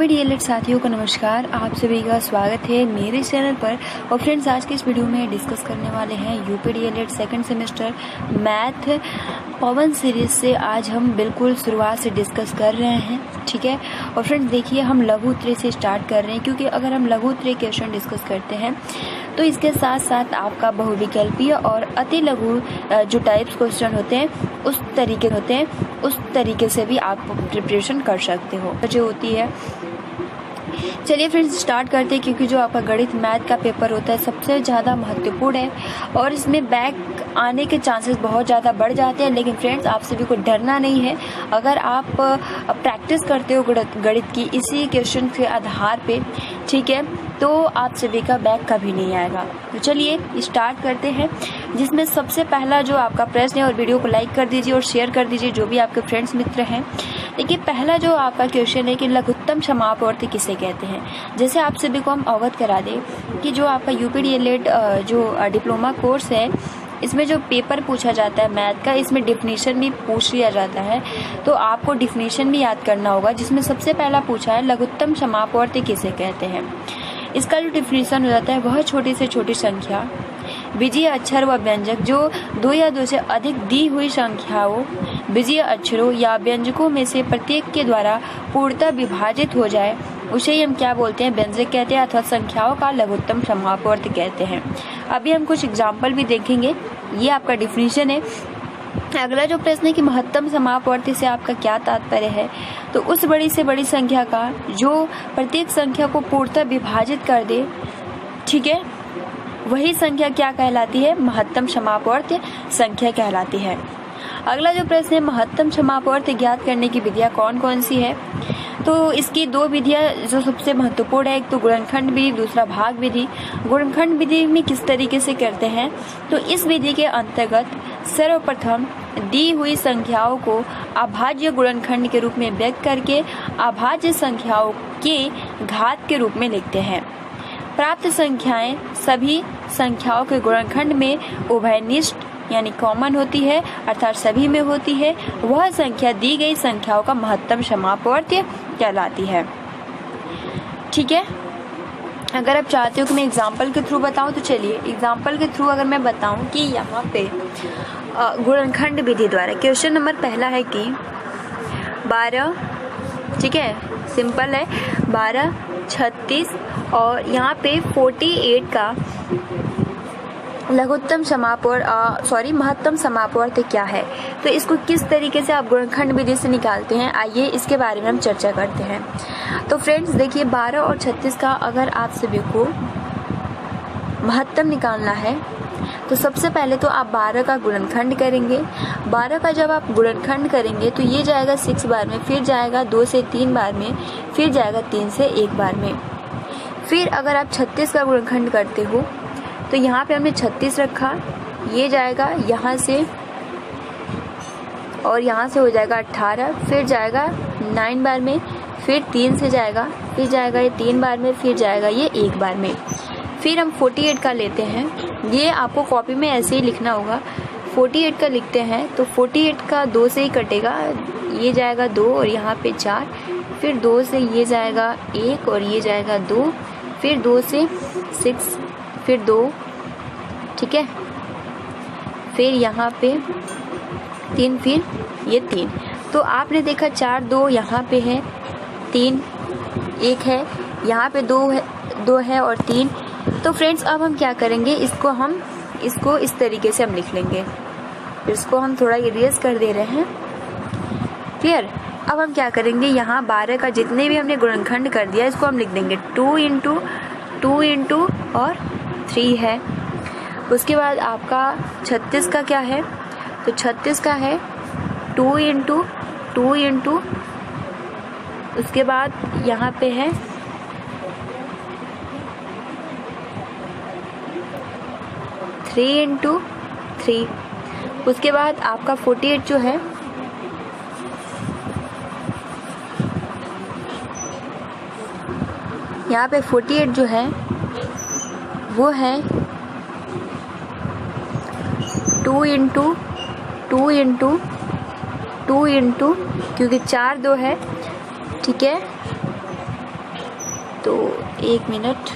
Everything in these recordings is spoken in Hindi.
सभी डीएलएड साथियों को नमस्कार। आप सभी का स्वागत है मेरे चैनल पर। और फ्रेंड्स, आज के इस वीडियो में डिस्कस करने वाले हैं UP DElEd second semester math Pawan series से। आज हम बिल्कुल शुरुआत से डिस्कस कर रहे हैं, ठीक है। और फ्रेंड्स देखिए, हम लघु उत्तरीय से स्टार्ट कर रहे हैं, क्योंकि अगर हम लघु उत्तरीय क्वेश्चन डिस्कस करते हैं तो इसके साथ साथ आपका बहुविकल्पीय और अति लघु जो टाइप्स क्वेश्चन होते हैं उस तरीके से भी आप प्रिपरेशन कर सकते हो जो होती है। चलिए फ्रेंड्स स्टार्ट करते हैं, क्योंकि जो आपका गणित मैथ का पेपर होता है सबसे ज़्यादा महत्वपूर्ण है और इसमें बैक आने के चांसेस बहुत ज़्यादा बढ़ जाते हैं। लेकिन फ्रेंड्स, आप सभी को डरना नहीं है। अगर आप प्रैक्टिस करते हो गणित की इसी क्वेश्चन के आधार पे, ठीक है, तो आप सभी का बैक कभी नहीं आएगा। तो चलिए स्टार्ट करते हैं, जिसमें सबसे पहला जो आपका प्रश्न है, और वीडियो को लाइक कर दीजिए और शेयर कर दीजिए जो भी आपके फ्रेंड्स मित्र हैं। देखिए, पहला जो आपका क्वेश्चन है कि लघुत्तम समापवर्ती किसे कहते हैं। जैसे आप सभी को हम अवगत करा दें कि जो आपका यूपी डीएलएड जो डिप्लोमा कोर्स है, इसमें जो पेपर पूछा जाता है मैथ का, इसमें डिफिनीशन भी पूछ लिया जाता है। तो आपको डिफिनीशन भी याद करना होगा, जिसमें सबसे पहला पूछा है लघुत्तम समापवर्ती किसे कहते हैं। इसका जो डिफिनीशन हो जाता है वह छोटी से छोटी संख्या, बीजीय अक्षर व व्यंजक जो दो या दो से अधिक दी हुई संख्याओं, बीजीय अक्षरों या व्यंजकों में से प्रत्येक के द्वारा पूर्णतः विभाजित हो जाए, उसे ही हम क्या बोलते हैं, व्यंजक कहते हैं, अथवा संख्याओं का लघुत्तम समापवर्ती कहते हैं। अभी हम कुछ एग्जाम्पल भी देखेंगे। ये आपका डिफिनीशन है। अगला जो प्रश्न है कि महत्तम समापवर्ती से आपका क्या तात्पर्य है। तो उस बड़ी से बड़ी संख्या का जो प्रत्येक संख्या को पूर्णतः विभाजित कर दे, ठीक है, वही संख्या क्या कहलाती है, महत्तम समापवर्ती संख्या कहलाती है। अगला जो प्रश्न है, महत्तम समापवर्ती ज्ञात करने की विधियां कौन कौन सी है। तो इसकी दो विधियां जो सबसे महत्वपूर्ण है, एक तो गुणनखंड विधि, दूसरा भाग विधि। गुणनखंड विधि में किस तरीके से करते हैं, तो इस विधि के अंतर्गत सर्वप्रथम दी हुई संख्याओं को अभाज्य गुणनखंड के रूप में व्यक्त करके अभाज्य संख्याओं के घात के रूप में लिखते हैं। प्राप्त संख्याएं सभी संख्याओं के गुणनखंड में उभयनिष्ठ यानी कॉमन होती है, अर्थात सभी में होती है। वह संख्या दी गई संख्याओं का महत्तम समापवर्ती कहलाती है, ठीक है। अगर आप चाहते हो कि मैं एग्जाम्पल के थ्रू बताऊं, तो चलिए एग्जाम्पल के थ्रू अगर मैं बताऊं कि यहाँ पे गुणनखंड विधि द्वारा क्वेश्चन नंबर पहला है कि 12, ठीक है, सिंपल है, 12, 36 और यहाँ पे 48 का लघुत्तम महत्तम समापवर्ती क्या है। तो इसको किस तरीके से आप गुणनखंड विधि से निकालते हैं, आइए इसके बारे में हम चर्चा करते हैं। तो फ्रेंड्स देखिए, 12 और 36 का अगर आप सभी को महत्तम निकालना है तो सबसे पहले तो आप 12 का गुणनखंड करेंगे। 12 का जब आप गुणनखंड करेंगे तो ये जाएगा 6 बार में, फिर जाएगा 2 से 3 बार में, फिर जाएगा 3 से 1 बार में। फिर अगर आप 36 का गुणनखंड करते हो तो यहाँ पे हमने 36 रखा, ये जाएगा यहाँ से और यहाँ से हो जाएगा 18, फिर जाएगा 9 बार में, फिर 3 से जाएगा, फिर जाएगा ये 3 बार में, फिर जाएगा ये 1 बार में। फिर हम 48 का लेते हैं। ये आपको कॉपी में ऐसे ही लिखना होगा। 48 का लिखते हैं तो 48 का 2 से ही कटेगा, ये जाएगा 2 और यहाँ पे 4, फिर 2 से ये जाएगा 1 और ये जाएगा 2, फिर 2 से 6, फिर 2, ठीक है, फिर यहाँ पे 3, फिर ये 3। तो आपने देखा 4, 2 यहाँ पे है, 3, 1 है, यहाँ पे 2 है और 3। तो फ्रेंड्स अब हम क्या करेंगे, इसको इस तरीके से हम लिख लेंगे। इसको हम थोड़ा इरेज कर दे रहे हैं। फिर अब हम क्या करेंगे, यहाँ 12 का जितने भी हमने गुणनखंड कर दिया इसको हम लिख देंगे 2 इंटू 2 इंटू और 3 है। उसके बाद आपका 36 का क्या है, तो 36 का है 2 इंटू 2 इंटू, उसके बाद यहाँ पे है 3 इंटू 3। उसके बाद आपका 48 जो है यहाँ पे 48 जो है वो है 2 इंटू 2 इंटू 2 इंटू, क्योंकि 4 2 है, ठीक है, तो 1 मिनट।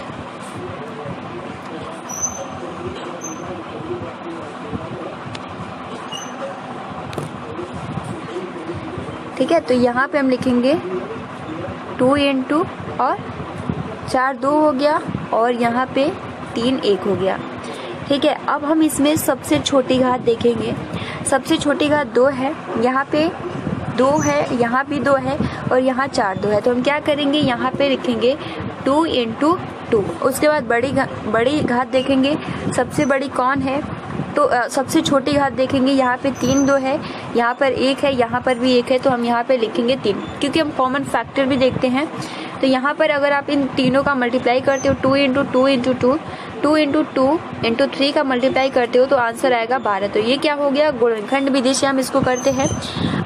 ठीक है, तो यहाँ पे हम लिखेंगे 2 इंटू और 4 2 हो गया और यहाँ पे 3 1 हो गया। ठीक है, अब हम इसमें सबसे छोटी घात देखेंगे। सबसे छोटी घात 2 है, यहाँ पे 2 है, यहाँ भी 2 है और यहाँ 4 2 है। तो हम क्या करेंगे, यहाँ पे लिखेंगे 2 इंटू 2। उसके बाद बड़ी घात देखेंगे, सबसे बड़ी कौन है, तो सबसे छोटी घात देखेंगे, यहाँ पे 3 2 है, यहाँ पर 1 है, यहाँ पर भी 1 है, तो हम यहाँ पे लिखेंगे 3, क्योंकि हम कॉमन फैक्टर भी देखते हैं। तो यहाँ पर अगर आप इन तीनों का मल्टीप्लाई करते हो 2 इंटू 2 इंटू 2, 2 इंटू 2 इंटू 3 का मल्टीप्लाई करते हो तो आंसर आएगा 12। तो ये क्या हो गया, गुणनखंड विधि से हम इसको करते हैं।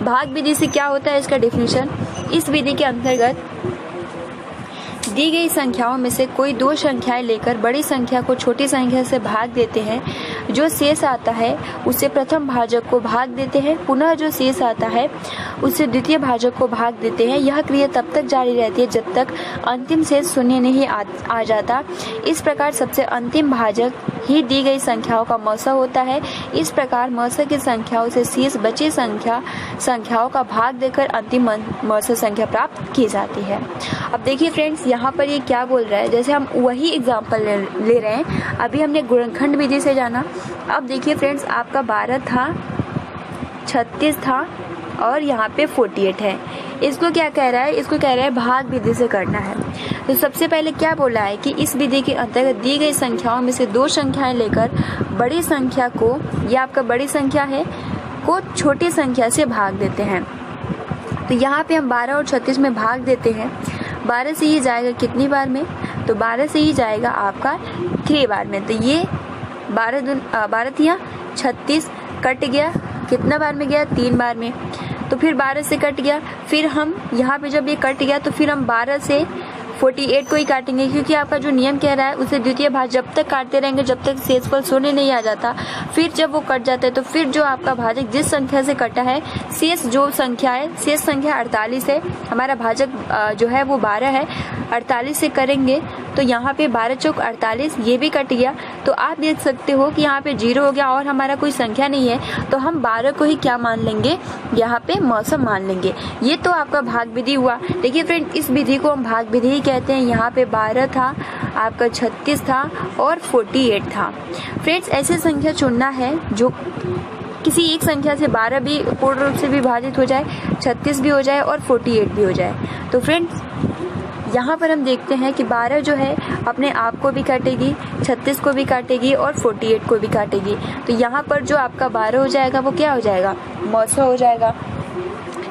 भाग विधि से क्या होता है इसका डेफिनेशन, इस विधि के अंतर्गत दी गई संख्याओं में से कोई 2 संख्याएं लेकर बड़ी संख्या को छोटी संख्या से भाग देते हैं। जो शेष आता है उसे प्रथम भाजक को भाग देते हैं, पुनः जो शेष आता है उसे द्वितीय भाजक को भाग देते हैं। यह क्रिया तब तक जारी रहती है जब तक अंतिम शेष शून्य नहीं आ जाता। इस प्रकार सबसे अंतिम भाजक ही दी गई संख्याओं का मौसा होता है। इस प्रकार मौसा की संख्याओं से शेष बची संख्याओं का भाग देकर अंतिम मौसा संख्या प्राप्त की जाती है। अब देखिए फ्रेंड्स, यहाँ पर ये क्या बोल रहा है, जैसे हम वही एग्जाम्पल ले रहे हैं। अभी हमने गुणनखंड विधि से जाना। अब देखिए फ्रेंड्स, आपका 12 था, 36 था और यहाँ पे 48 है। इसको क्या कह रहा है, इसको कह रहा है भाग विधि से करना है। तो सबसे पहले क्या बोला है कि इस विधि के अंतर्गत दी गई संख्याओं में से 2 संख्याएं लेकर बड़ी संख्या को, ये आपका बड़ी संख्या है, को छोटी संख्या से भाग देते हैं। तो यहाँ पे हम 12 और 36 में भाग देते हैं। 12 से ये जाएगा कितनी बार में, तो 12 से ही जाएगा आपका 3 बार में। तो ये 12 थिया 36 कट गया, कितना बार में गया, 3 बार में। तो फिर 12 से कट गया, फिर हम यहाँ पे जब ये कट गया तो फिर हम 12 से 48 को ही काटेंगे, क्योंकि आपका जो नियम कह रहा है उसे द्वितीय भाजक जब तक काटते रहेंगे जब तक शेषफल शून्य नहीं आ जाता। फिर जब वो कट जाता है तो फिर जो आपका भाजक जिस संख्या से कटा है, शेष जो संख्या है, शेष संख्या 48 है, हमारा भाजक जो है वो 12 है, 48 से करेंगे तो यहाँ पे 12 चौक 48, ये भी कट गया। तो आप देख सकते हो कि यहाँ पे 0 हो गया और हमारा कोई संख्या नहीं है, तो हम 12 को ही क्या मान लेंगे, यहाँ पे मौसम मान लेंगे। ये तो आपका भाग विधि हुआ। देखिए फ्रेंड, इस विधि को हम भाग विधि ही कहते हैं। यहाँ पे 12 था, आपका 36 था और 48 था। फ्रेंड्स, ऐसे संख्या चुनना है जो किसी एक संख्या से 12 भी पूर्ण रूप से विभाजित हो जाए, 36 भी हो जाए और 48 भी हो जाए। तो फ्रेंड्स, यहाँ पर हम देखते हैं कि 12 जो है अपने आप को भी काटेगी, 36 को भी काटेगी और 48 को भी काटेगी। तो यहाँ पर जो आपका 12 हो जाएगा वो क्या हो जाएगा, मौसा हो जाएगा।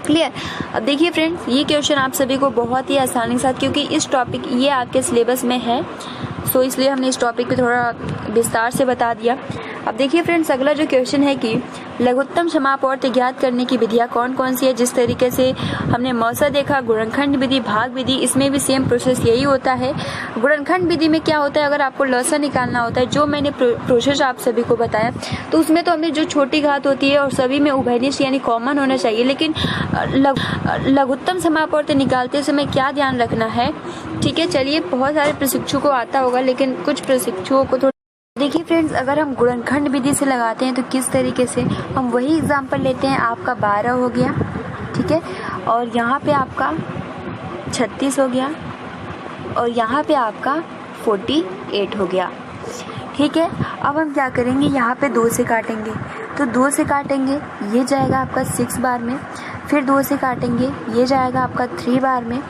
क्लियर। अब देखिए फ्रेंड्स, ये क्वेश्चन आप सभी को बहुत ही आसानी के साथ, क्योंकि इस टॉपिक ये आपके सिलेबस में है, सो इसलिए हमने इस टॉपिक पे थोड़ा विस्तार से बता दिया। अब देखिए फ्रेंड्स, अगला जो क्वेश्चन है कि लघुत्तम समापवर्त ज्ञात करने की विधियां कौन कौन सी है। जिस तरीके से हमने मौसा देखा, गुणनखंड विधि, भाग विधि, इसमें भी सेम प्रोसेस यही होता है। गुणनखंड विधि में क्या होता है, अगर आपको लसा निकालना होता है, जो मैंने प्रोसेस आप सभी को बताया, तो उसमें तो हमें जो छोटी घात होती है और सभी में उभयनिष्ठ यानी कॉमन होना चाहिए, लेकिन लघुत्तम समापवर्त निकालते समय क्या ध्यान रखना है। ठीक है, चलिए, बहुत सारे प्रशिक्षु को आता होगा लेकिन कुछ प्रशिक्षुओं को थोड़ा देखिए फ्रेंड्स, अगर हम गुणनखंड विधि से लगाते हैं तो किस तरीके से, हम वही एग्जाम्पल लेते हैं। आपका 12 हो गया, ठीक है, और यहाँ पे आपका 36 हो गया और यहाँ पे आपका 48 हो गया। ठीक है, अब हम क्या करेंगे, यहाँ पे 2 से काटेंगे, तो 2 से काटेंगे, ये जाएगा आपका 6 बार में, फिर 2 से काटेंगे, ये जाएगा आपका 3 बार में,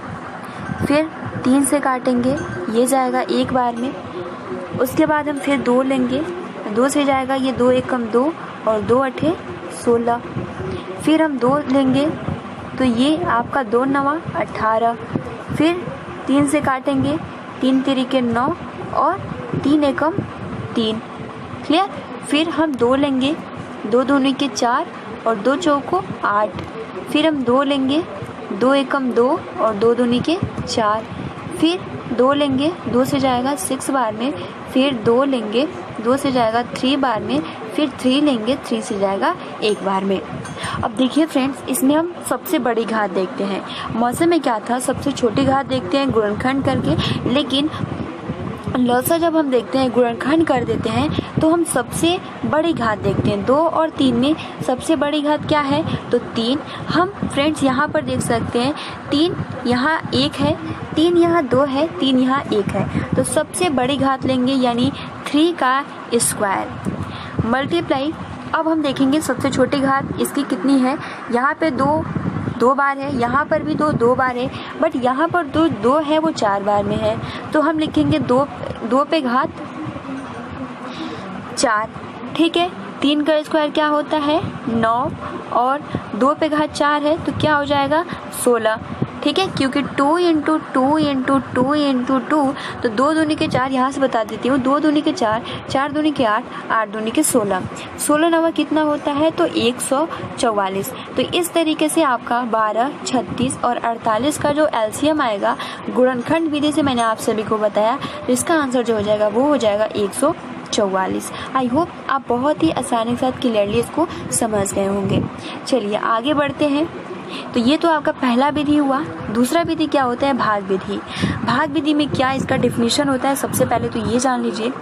फिर 3 से काटेंगे, ये जाएगा 1 बार में। उसके बाद हम फिर 2 लेंगे, 2 से जाएगा ये 2 एकम 2 और 2 अठे 16। फिर हम 2 लेंगे तो ये आपका 2 नवा 18। फिर 3 से काटेंगे, 3 तिरिके 9 और 3 एकम 3। क्लियर। फिर हम 2 लेंगे, 2 दूनी के 4 और 2 चौको 8। फिर हम 2 लेंगे, 2 एकम 2 और 2 दूनी के 4। फिर 2 लेंगे, 2 से जाएगा 6 बार में, फिर 2 लेंगे, 2 से जाएगा 3 बार में, फिर 3 लेंगे, 3 से जाएगा एक बार में। अब देखिए फ्रेंड्स, इसमें हम सबसे बड़ी घात देखते हैं। मौसम में क्या था, सबसे छोटी घात देखते हैं गुणनखंड करके, लेकिन लसा जब हम देखते हैं गुणनखंड कर देते हैं तो हम सबसे बड़ी घात देखते हैं। 2 और 3 में सबसे बड़ी घात क्या है, तो 3। हम फ्रेंड्स यहाँ पर देख सकते हैं 3 यहाँ 1 है, 3 यहाँ 2 है, 3 यहाँ 1 है, तो सबसे बड़ी घात लेंगे यानी 3 का स्क्वायर मल्टीप्लाई। अब हम देखेंगे सबसे छोटी घात इसकी कितनी है, यहाँ पे 2 बार है, यहाँ पर भी 2 बार है, बट यहाँ पर 2 है वो 4 बार में है, तो हम लिखेंगे 2 पे घात 4। ठीक है, 3 का स्क्वायर क्या होता है 9, और 2 पे घात 4 है तो क्या हो जाएगा 16। ठीक है, क्योंकि 2 × 2 × 2 × 2, तो 2 दूनी के 4 यहाँ से बता देती हूँ, 2 दूनी के 4, 4 दूनी के 8, 8 दूनी के 16, 16 नवा कितना होता है तो 144। तो इस तरीके से आपका 12, 36 और 48 का जो एलसीएम आएगा गुणनखंड विधि से मैंने आप सभी को बताया, तो इसका आंसर जो हो जाएगा वो हो जाएगा 144। आई होप आप बहुत ही आसानी के साथ क्लियरली इसको समझ गए होंगे। चलिए आगे बढ़ते हैं। तो ये तो आपका पहला विधि हुआ। दूसरा विधि क्या होता है, भाग विधि। भाग विधि में क्या इसका डिफिनीशन होता है, सबसे पहले तो ये जान लीजिए,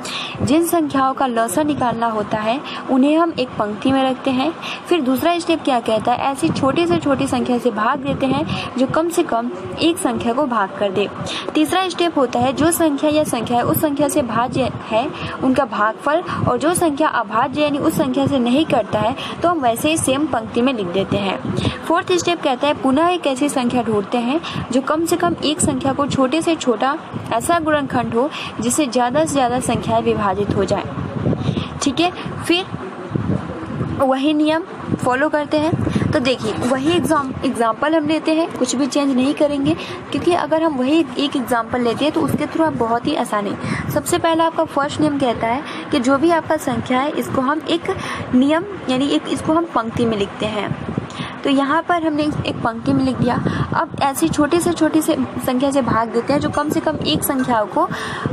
जिन संख्याओं का लसा निकालना होता है उन्हें हम एक पंक्ति में रखते हैं। फिर दूसरा स्टेप क्या कहता है, ऐसी छोटी से छोटी संख्या से भाग देते हैं जो कम से कम एक संख्या को भाग कर दे। तीसरा स्टेप होता है, जो संख्या या संख्या उस संख्या से भाज्य है उनका भागफल, और जो संख्या अभाज्य यानी उस संख्या से नहीं करता है तो हम वैसे ही सेम पंक्ति में लिख देते हैं। फोर्थ स्टेप कहता है, पुनः एक ऐसी संख्या ढूंढते हैं जो कम से कम एक संख्या को छोटे से छोटा ऐसा गुणनखंड हो जिससे ज़्यादा से ज़्यादा संख्याएं विभाजित हो जाए। ठीक है, फिर वही नियम फॉलो करते हैं। तो देखिए वही एग्जाम्पल हम लेते हैं, कुछ भी चेंज नहीं करेंगे, क्योंकि अगर हम वही एक एग्जाम्पल लेते हैं तो उसके थ्रू आप बहुत ही आसानी। सबसे पहला आपका फर्स्ट नियम कहता है कि जो भी आपका संख्या है इसको हम एक नियम यानी इसको हम पंक्ति में लिखते हैं। तो यहाँ पर हमने एक पंक्ति में लिख दिया। अब ऐसी छोटी से छोटी से संख्या से भाग देते हैं जो कम से कम एक संख्या को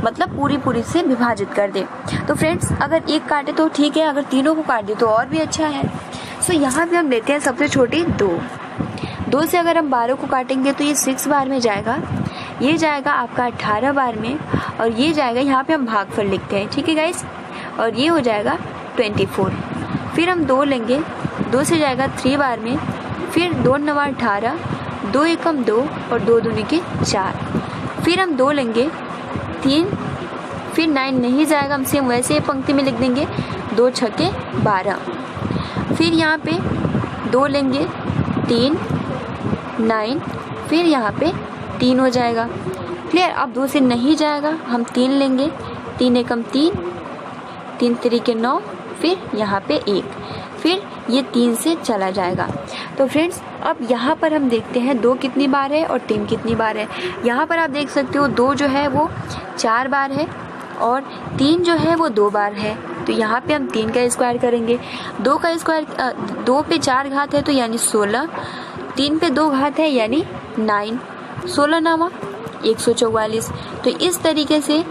मतलब पूरी से विभाजित कर दे। तो फ्रेंड्स अगर एक काटे तो ठीक है, अगर तीनों को काट दे तो और भी अच्छा है। सो यहाँ पे हम लेते हैं सबसे छोटी 2 से अगर हम 12 को काटेंगे तो ये 6 बार में जाएगा, ये जाएगा आपका 18 बार में, और ये जाएगा यहाँ पे हम भागफल लिखते हैं। ठीक है गाइस, और ये हो जाएगा 24। फिर हम 2 लेंगे, 2 से जाएगा 3 बार में, फिर 2 9 18, 2 एकम 2 और 2 दूनी के 4। फिर हम 2 लेंगे 3, फिर 9 नहीं जाएगा, हम सेम वैसे पंक्ति में लिख देंगे, 2 छक्के 12। फिर यहाँ पे 2 लेंगे 3 9, फिर यहाँ पे 3 हो जाएगा। क्लियर, अब 2 से नहीं जाएगा, हम 3 लेंगे, 3 एकम 3, 3 तरीके 9, फिर यहाँ पे 1, फिर ये 3 से चला जाएगा। तो फ्रेंड्स अब यहाँ पर हम देखते हैं 2 कितनी बार है और 3 कितनी बार है। यहाँ पर आप देख सकते हो 2 जो है वो 4 बार है और 3 जो है वो 2 बार है। तो यहाँ पे हम 3 का स्क्वायर करेंगे। 2 का स्क्वायर 2 पे 4 घात है तो यानी 16, 3 पे 2 घात है यानी 9, 16 नामा 144। तो इस तरीके से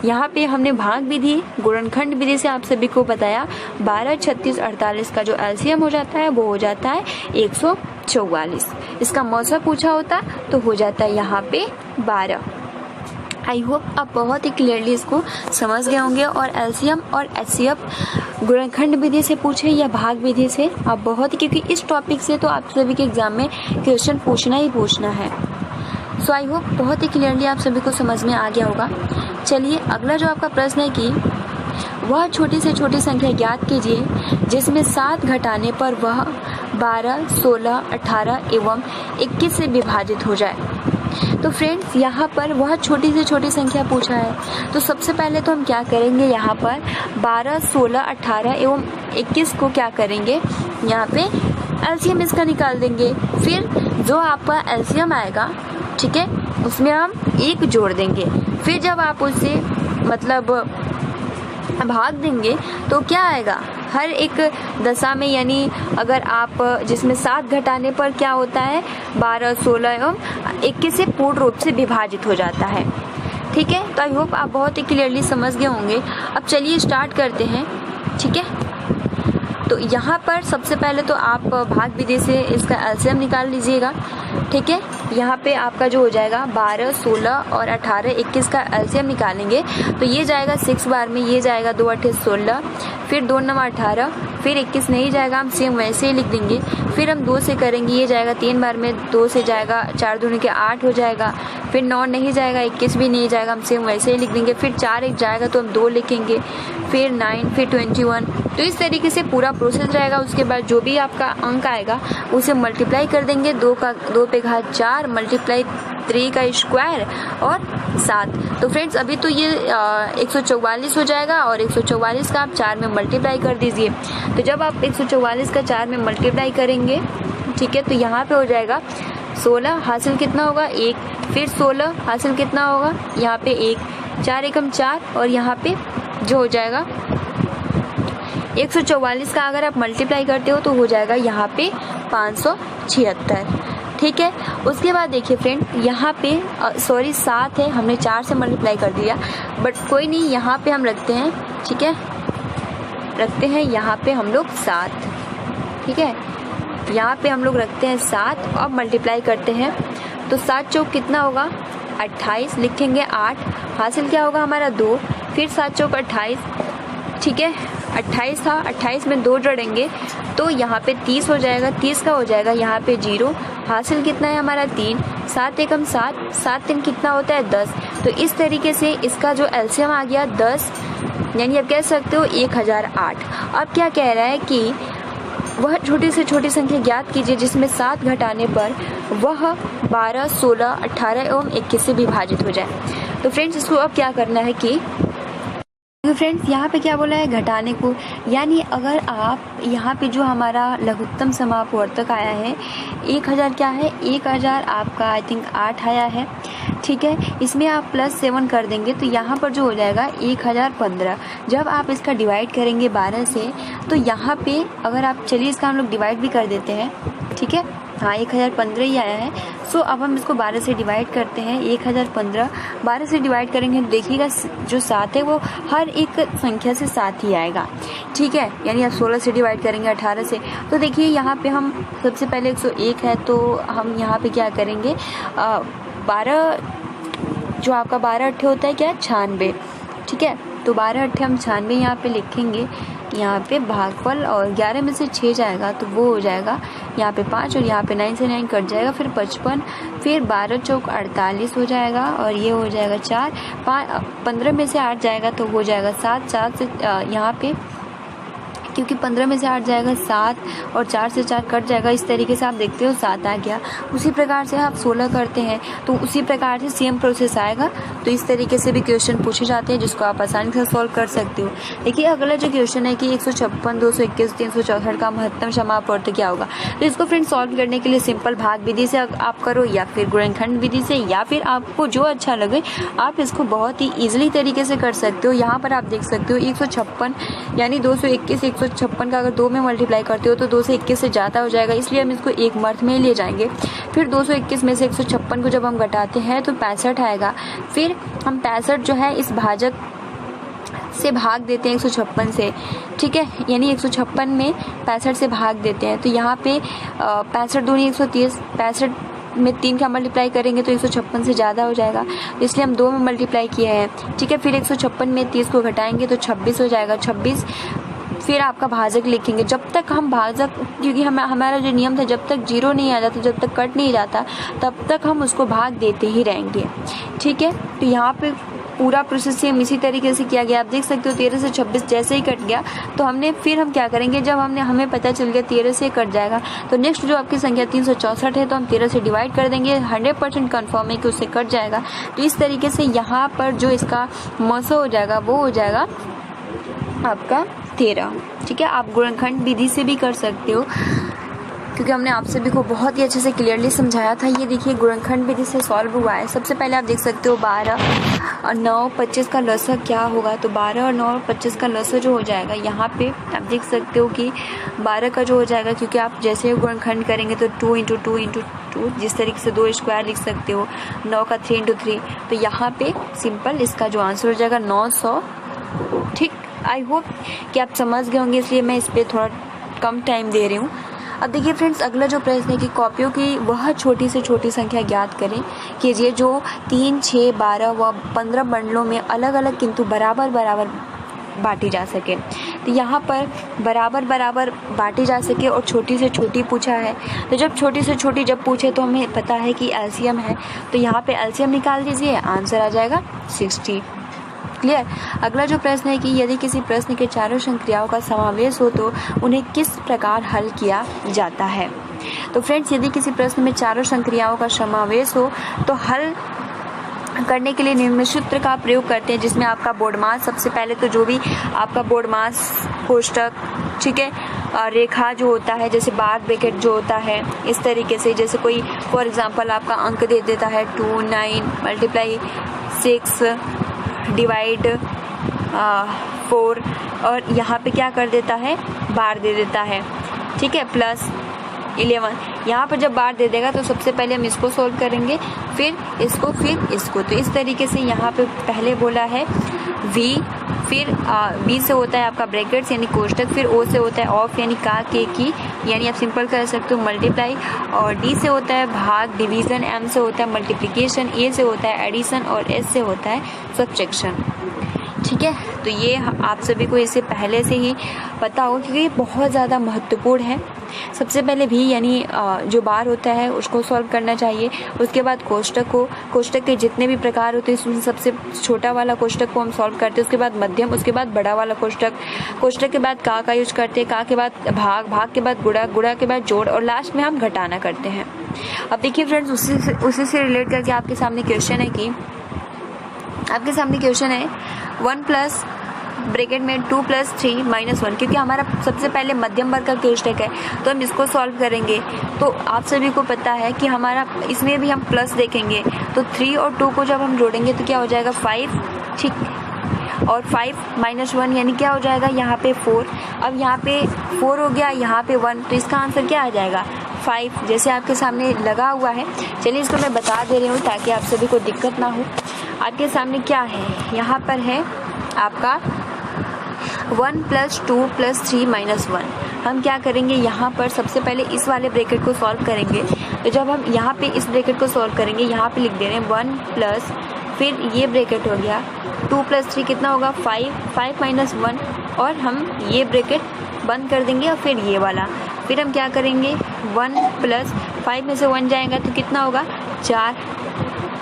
यहाँ पे हमने भाग विधि गुणनखंड विधि से आप सभी को बताया 12, 36, 48 का जो एलसीएम हो जाता है वो हो जाता है 144। इसका मौसा पूछा होता तो हो जाता है यहाँ पे 12। आई होप आप बहुत ही क्लियरली इसको समझ गए होंगे। और एलसीएम और एचसीएफ गुणनखंड विधि से पूछे या भाग विधि से आप बहुत ही, क्योंकि इस टॉपिक से तो आप सभी के एग्जाम में क्वेश्चन पूछना ही पूछना है। सो आई होप बहुत ही क्लियरली आप सभी को समझ में आ गया होगा। चलिए अगला जो आपका प्रश्न है कि वह छोटी से छोटी संख्या ज्ञात कीजिए जिसमें 7 घटाने पर वह 12, 16, 18 एवं 21 से विभाजित हो जाए। तो फ्रेंड्स यहाँ पर वह छोटी से छोटी संख्या पूछा है, तो सबसे पहले तो हम क्या करेंगे, यहाँ पर 12, 16, 18 एवं 21 को क्या करेंगे, यहाँ पे एलसीएम इसका निकाल देंगे। फिर जो आपका एलसीएम आएगा, ठीक है, उसमें हम 1 जोड़ देंगे। फिर जब आप उससे मतलब भाग देंगे तो क्या आएगा, हर एक दशा में, यानी अगर आप जिसमें 7 घटाने पर क्या होता है 12, 16 एवं 21 से पूर्ण रूप से विभाजित हो जाता है। ठीक है, तो आई होप आप बहुत ही क्लियरली समझ गए होंगे। अब चलिए स्टार्ट करते हैं। ठीक है, तो यहाँ पर सबसे पहले तो आप भाग विधि से इसका एलसीएम निकाल लीजिएगा। ठीक है, यहाँ पे आपका जो हो जाएगा 12, 16 और 18, 21 का एलसीएम निकालेंगे तो ये जाएगा 6 बार में, ये जाएगा 2 8 16, फिर 2 9 18, फिर 21 नहीं जाएगा, हम सेम वैसे ही लिख देंगे। फिर हम 2 से करेंगे, ये जाएगा 3 बार में, 2 से जाएगा 4 दूनी के 8 हो जाएगा, फिर 9 नहीं जाएगा, 21 भी नहीं जाएगा, हम सेम वैसे ही लिख देंगे। फिर 4 1 जाएगा तो हम 2 लिखेंगे, फिर 9, फिर 21। तो इस तरीके से पूरा प्रोसेस रहेगा। उसके बाद जो भी आपका अंक आएगा उसे मल्टीप्लाई कर देंगे, 2 पे घात 4 मल्टीप्लाई 3 का स्क्वायर और 7। तो फ्रेंड्स अभी तो ये 144 हो जाएगा और 144 का आप 4 में मल्टीप्लाई कर दीजिए। तो जब आप 144 का 4 में मल्टीप्लाई करेंगे, ठीक है, तो यहाँ पे हो जाएगा 16, हासिल कितना होगा 1, फिर 16 हासिल कितना होगा यहाँ पे 1, 4 एकम 4 और यहाँ पे जो हो जाएगा 144 का अगर आप मल्टीप्लाई करते हो तो हो जाएगा यहाँ पे 576। ठीक है, उसके बाद देखिए फ्रेंड यहाँ पे सॉरी 7 है, हमने 4 से मल्टीप्लाई कर दिया, बट कोई नहीं, यहाँ पे हम रखते हैं। ठीक है, रखते हैं यहाँ पे हम लोग 7। ठीक है, यहाँ पे हम लोग रखते हैं 7 और मल्टीप्लाई करते हैं तो 7 चौक कितना होगा 28, लिखेंगे 8, हासिल क्या होगा हमारा 2, फिर 7 चौक 28। ठीक है, 28 था, 28 में 2 जोड़ेंगे तो यहाँ पे 30 हो जाएगा, 30 का हो जाएगा यहाँ पे 0, हासिल कितना है हमारा 3, 7 एकम 7, 7 3 कितना होता है 10। तो इस तरीके से इसका जो एलसीएम आ गया 10, यानी आप कह सकते हो 1008। अब क्या कह रहा है कि वह छोटी से छोटी संख्या ज्ञात कीजिए जिसमें 7 घटाने पर वह 12, 16, 18 एवं 21 से विभाजित हो जाए। तो फ्रेंड्स इसको अब क्या करना है कि फ्रेंड्स यहाँ पे क्या बोला है घटाने को, यानी अगर आप यहाँ पे जो हमारा लघुत्तम समापवर्तक आया है 1000 क्या है 1000 आपका आई थिंक 8 आया है। ठीक है, इसमें आप +7 कर देंगे तो यहाँ पर जो हो जाएगा 1015। जब आप इसका डिवाइड करेंगे 12 से तो यहाँ पे अगर आप चलिए इसका हम लोग डिवाइड भी कर देते हैं। ठीक है, हाँ 1015 ही आया है। सो अब हम इसको 12 से डिवाइड करते हैं। 1015 12 से डिवाइड करेंगे तो देखिएगा जो 7 है वो हर एक संख्या से 7 ही आएगा। ठीक है, यानी आप 16 से डिवाइड करेंगे 18 से तो देखिए यहाँ पे हम सबसे पहले 101 है तो हम यहाँ पे क्या करेंगे 12 जो आपका 12 अट्ठे होता है क्या 96। ठीक है, तो 12 अट्ठे हम 96 यहाँ पे लिखेंगे, यहाँ पे भागफल और 11 में से 6 जाएगा तो वो हो जाएगा यहाँ पे 5 और यहाँ पे 9 से 9 कट जाएगा, फिर 55, फिर 12 चौक 48 हो जाएगा और ये हो जाएगा 4, 15 में से 8 जाएगा तो हो जाएगा 7, 7 से यहाँ पे क्योंकि 15 में से 8 जाएगा 7 और 4 से 4 कट जाएगा। इस तरीके से आप देखते हो 7 आ गया। उसी प्रकार से आप 16 करते हैं तो उसी प्रकार से सेम प्रोसेस आएगा। तो इस तरीके से भी क्वेश्चन पूछे जाते हैं जिसको आप आसानी से सॉल्व कर सकते हो। देखिए अगला जो क्वेश्चन है कि 156, 221, 364 का महत्तम समापवर्तक क्या होगा। तो इसको फ्रेंड सॉल्व करने के लिए सिंपल भाग विधि से आप करो या फिर गुणनखंड विधि से या फिर आपको जो अच्छा लगे आप इसको बहुत ही ईजिली तरीके से कर सकते हो। यहाँ पर आप देख सकते हो 156 यानी 221 156 का अगर 2 में मल्टीप्लाई करते हो तो 2 से 21 से ज़्यादा हो जाएगा, इसलिए हम इसको एक मर्थ में ले जाएंगे। फिर 221 में से 156 को जब हम घटाते हैं तो 65 आएगा। फिर हम 65 जो है इस भाजक से भाग देते हैं 156 से। ठीक है, यानी 156 में 65 से भाग देते हैं तो यहाँ पे 65 दूनी 130, 65 में 3 का मल्टीप्लाई करेंगे तो 156 से ज़्यादा हो जाएगा, इसलिए हम 2 में मल्टीप्लाई किए हैं। ठीक है, फिर 156 में 30 को घटाएंगे तो 26 हो जाएगा, 26। फिर आपका भाजक लिखेंगे, जब तक हम भाजक, क्योंकि हमारा जो नियम था जब तक 0 नहीं आ जाता, जब तक कट नहीं जाता तब तक हम उसको भाग देते ही रहेंगे। ठीक है, तो यहाँ पे पूरा प्रोसेस सेम इसी तरीके से किया गया। आप देख सकते हो 13 से 26 जैसे ही कट गया तो फिर हम क्या करेंगे, जब हमें पता चल गया 13 से कट जाएगा तो नेक्स्ट जो आपकी संख्या 364 है तो हम 13 से डिवाइड कर देंगे। 100% कन्फर्म है कि उससे कट जाएगा। तो इस तरीके से यहाँ पर जो इसका मसो हो जाएगा वो हो जाएगा आपका 13। ठीक है, आप गुणनखंड विधि से भी कर सकते हो क्योंकि हमने आप सभी को बहुत ही अच्छे से क्लियरली समझाया था। ये देखिए गुणनखंड विधि से सॉल्व हुआ है। सबसे पहले आप देख सकते हो 12 और 9 25 का लसा क्या होगा, तो 12 और 9 और 25 का लसा जो हो जाएगा यहाँ पे आप देख सकते हो कि 12 का जो हो जाएगा, क्योंकि आप जैसे ही गुणनखंड करेंगे तो 2 × 2 × 2 जिस तरीके से 2 स्क्वायर लिख सकते हो। 9 का 3 × 3 तो यहाँ पे सिंपल इसका जो आंसर हो जाएगा 900। ठीक, आई होप कि आप समझ गए होंगे, इसलिए मैं इस पर थोड़ा कम टाइम दे रही हूँ। अब देखिए फ्रेंड्स, अगला जो प्रश्न है कि कॉपियों की वह छोटी से छोटी संख्या ज्ञात करें कीजिए जो 3, 6, 12 व 15 बंडलों में अलग अलग किंतु बराबर बराबर बांटी जा सके। तो यहाँ पर बराबर बराबर बांटी जा सके और छोटी से छोटी पूछा है। तो जब छोटी से छोटी जब पूछे तो हमें पता है कि एलसीएम है, तो यहाँ पे एलसीएम निकाल दीजिए, आंसर आ जाएगा 60। क्लियर। अगला जो प्रश्न है कि यदि किसी प्रश्न के चारों संक्रियाओं का समावेश हो तो उन्हें किस प्रकार हल किया जाता है। तो फ्रेंड्स, यदि किसी प्रश्न में चारों संक्रियाओं का समावेश हो तो हल करने के लिए निम्न सूत्र का प्रयोग करते हैं, जिसमें आपका बोडमास, सबसे पहले तो जो भी आपका बोडमास कोष्टक, ठीक है, रेखा जो होता है, जैसे बार ब्रैकेट जो होता है, इस तरीके से, जैसे कोई फॉर एग्जांपल आपका अंक दे देता है 2, 9 × 6 डिवाइड 4 और यहाँ पे क्या कर देता है, बार दे देता है, ठीक है, प्लस 11। यहाँ पर जब बार दे देगा तो सबसे पहले हम इसको सोल्व करेंगे, फिर इसको। तो इस तरीके से यहाँ पे पहले बोला है v, फिर b से होता है आपका ब्रैकेट्स यानी कोष्टक, फिर o से होता है ऑफ यानी का, के की यानी आप सिंपल कर सकते हो मल्टीप्लाई, और d से होता है भाग डिवीज़न, m से होता है मल्टीप्लिकेशन, a से होता है एडिशन और s से होता है सब्ट्रैक्शन। ठीक है, तो ये आप सभी को इससे पहले से ही पता हो क्योंकि ये बहुत ज़्यादा महत्वपूर्ण है। सबसे पहले भी यानी जो बार होता है उसको सॉल्व करना चाहिए, उसके बाद कोष्टक के जितने भी प्रकार होते हैं उसमें सबसे छोटा वाला कोष्टक को हम सॉल्व करते हैं, उसके बाद मध्यम, उसके बाद बड़ा वाला कोष्टक के बाद का यूज करते हैं, का के बाद भाग के बाद गुणा के बाद जोड़ और लास्ट में हम घटाना करते हैं। अब देखिए फ्रेंड्स, उसी से रिलेट करके आपके सामने क्वेश्चन है 1 प्लस ब्रैकेट में 2 + 3 - 1, क्योंकि हमारा सबसे पहले मध्यम वर्ग का कोष्टक है तो हम इसको सॉल्व करेंगे। तो आप सभी को पता है कि हमारा इसमें भी हम प्लस देखेंगे, तो 3 और 2 को जब हम जोड़ेंगे तो क्या हो जाएगा 5, ठीक, और 5 - 1 यानी क्या हो जाएगा यहाँ पे 4। अब यहाँ पे 4 हो गया, यहाँ पे 1, तो इसका आंसर क्या आ जाएगा 5, जैसे आपके सामने लगा हुआ है। चलिए इसको मैं बता दे रही हूँ ताकि आप सभी को दिक्कत ना हो। आपके सामने क्या है, यहाँ पर है आपका 1 + 2 + 3 - 1। हम क्या करेंगे, यहाँ पर सबसे पहले इस वाले ब्रैकेट को सॉल्व करेंगे। तो जब हम यहाँ पे इस ब्रैकेट को सॉल्व करेंगे, यहाँ पे लिख दे रहे हैं 1 प्लस, फिर ये ब्रैकेट हो गया 2 + 3 कितना होगा 5 - 1, और हम ये ब्रैकेट बंद कर देंगे और फिर ये वाला, फिर हम क्या करेंगे 1 + 5 में से 1 जाएगा तो कितना होगा 4,